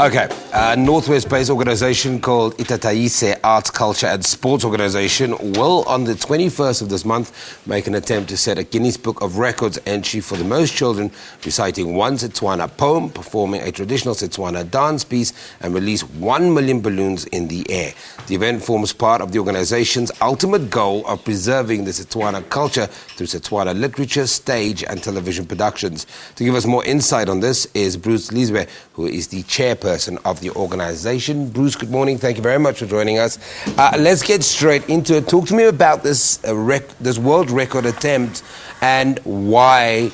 Okay, a Northwest-based organisation called Itataise Arts, Culture and Sports Organisation will, on the 21st of this month, make an attempt to set a Guinness Book of Records entry for the most children reciting one Setswana poem, performing a traditional Setswana dance piece and release 1 million balloons in the air. The event forms part of the organisation's ultimate goal of preserving the Setswana culture through Setswana literature, stage and television productions. To give us more insight on this is Bruce Lizwe, who is the chairperson of the organisation. Bruce, good morning. Thank you very much for joining us. Let's get straight into it. Talk to me about this this world record attempt and why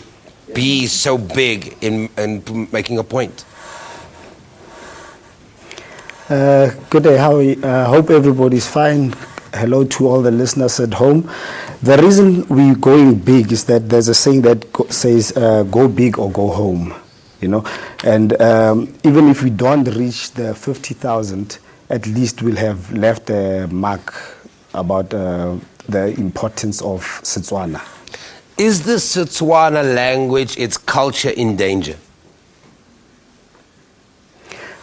be so big in making a point. Good day, Howie. Hope everybody's fine. Hello to all the listeners at home. The reason we're going big is that there's a saying that says, go big or go home. You know, and even if we don't reach the 50,000, at least we'll have left a mark about the importance of Setswana. Is the Setswana language, its culture, in danger?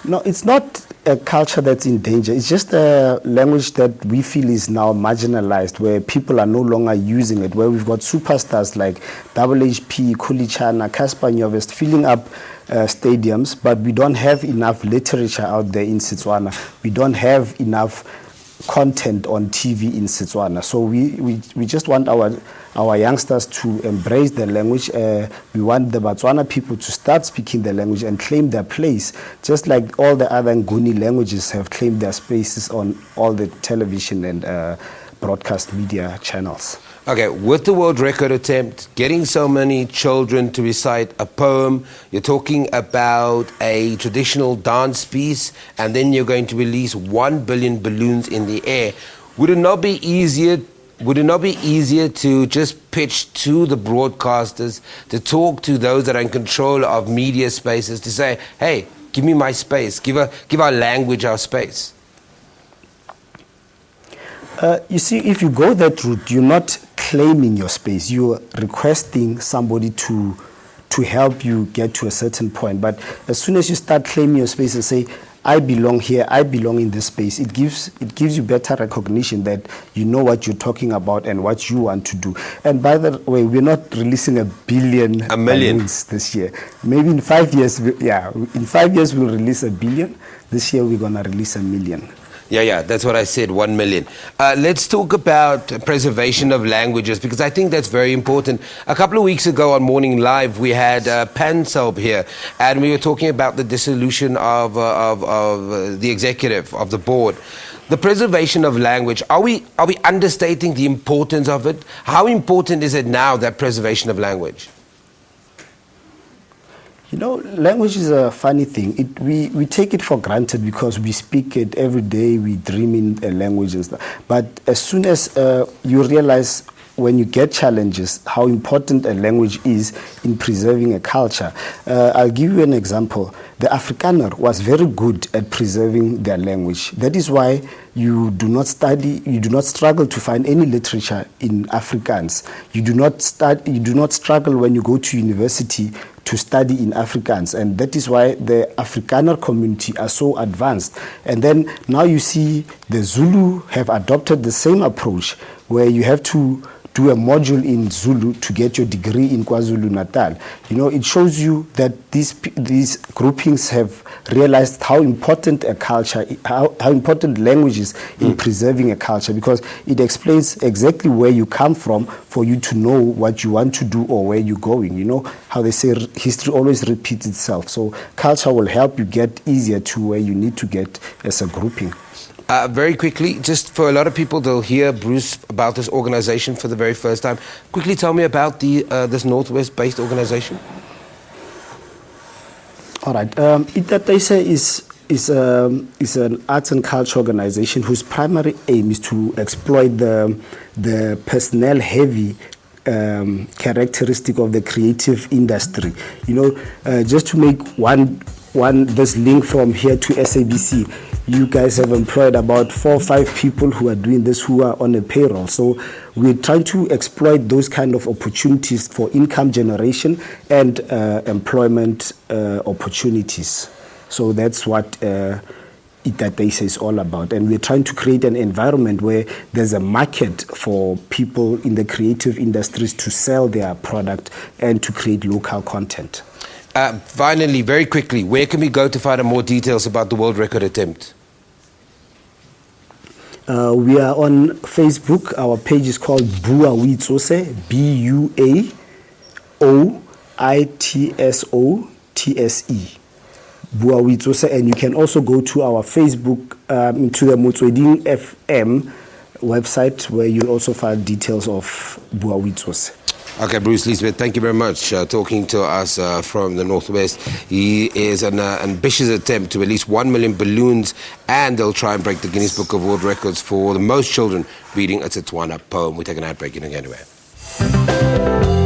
No, it's not a culture that's in danger. It's just a language that we feel is now marginalized, where people are no longer using it, where we've got superstars like HP, Kulichana, Casper Nyovest filling up stadiums, but we don't have enough literature out there in Setswana. We don't have enough content on TV in Setswana. So we just want our youngsters to embrace the language. We want the Botswana people to start speaking the language and claim their place, just like all the other Nguni languages have claimed their spaces on all the television and broadcast media channels. Okay, with the world record attempt, getting so many children to recite a poem, you're talking about a traditional dance piece, and then you're going to release 1 billion balloons in the air. Would it not be easier to just pitch to the broadcasters, to talk to those that are in control of media spaces, to say, hey, give me my space, give our language our space? You see, if you go that route, you're not claiming your space. You're requesting somebody to help you get to a certain point. But as soon as you start claiming your space and say, I belong here, I belong in this space, it gives you better recognition that you know what you're talking about and what you want to do. And by the way, we're not releasing a million this year. Maybe in 5 years, in 5 years we'll release 1 billion. This year we're going to release 1 million. Yeah, that's what I said, 1 million. Let's talk about preservation of languages, because I think that's very important. A couple of weeks ago on Morning Live, we had Panselb here, and we were talking about the dissolution of the executive, of the board. The preservation of language, are we understating the importance of it? How important is it now, that preservation of language? You know, language is a funny thing. We take it for granted because we speak it every day, we dream in a language and stuff. But as soon as you realize when you get challenges, how important a language is in preserving a culture. I'll give you an example. The Afrikaner was very good at preserving their language. That is why you do not struggle to find any literature in Afrikaans. You do not struggle when you go to university to study in Afrikaans, and that is why the Afrikaner community are so advanced. And then now you see the Zulu have adopted the same approach, where you have to do a module in Zulu to get your degree in KwaZulu-Natal. You know, it shows you that these groupings have realized how important a culture, how important language is in preserving a culture, because it explains exactly where you come from for you to know what you want to do or where you're going. You know how they say history always repeats itself. So culture will help you get easier to where you need to get as a grouping. Very quickly, just for a lot of people, they'll hear Bruce about this organization for the very first time. Quickly tell me about this Northwest-based organization. All right. Itataise is an arts and culture organization whose primary aim is to exploit the personnel-heavy characteristic of the creative industry. You know, just to make this link from here to SABC, you guys have employed about 4 or 5 people who are doing this, who are on a payroll. So we're trying to exploit those kind of opportunities for income generation and employment opportunities. So that's what Itataise is all about. And we're trying to create an environment where there's a market for people in the creative industries to sell their product and to create local content. Finally, very quickly, where can we go to find out more details about the world record attempt? We are on Facebook. Our page is called Bua Witsose, BUAOITSOTSE. Bua Witsose, and you can also go to our Facebook, to the Motsweding FM website, where you'll also find details of Bua Witsose. Okay, Bruce Lizwe, thank you very much talking to us from the Northwest. He is an ambitious attempt to release 1 million balloons, and they'll try and break the Guinness Book of World Records for the most children reading a Setswana poem. We take an ad break in again anyway.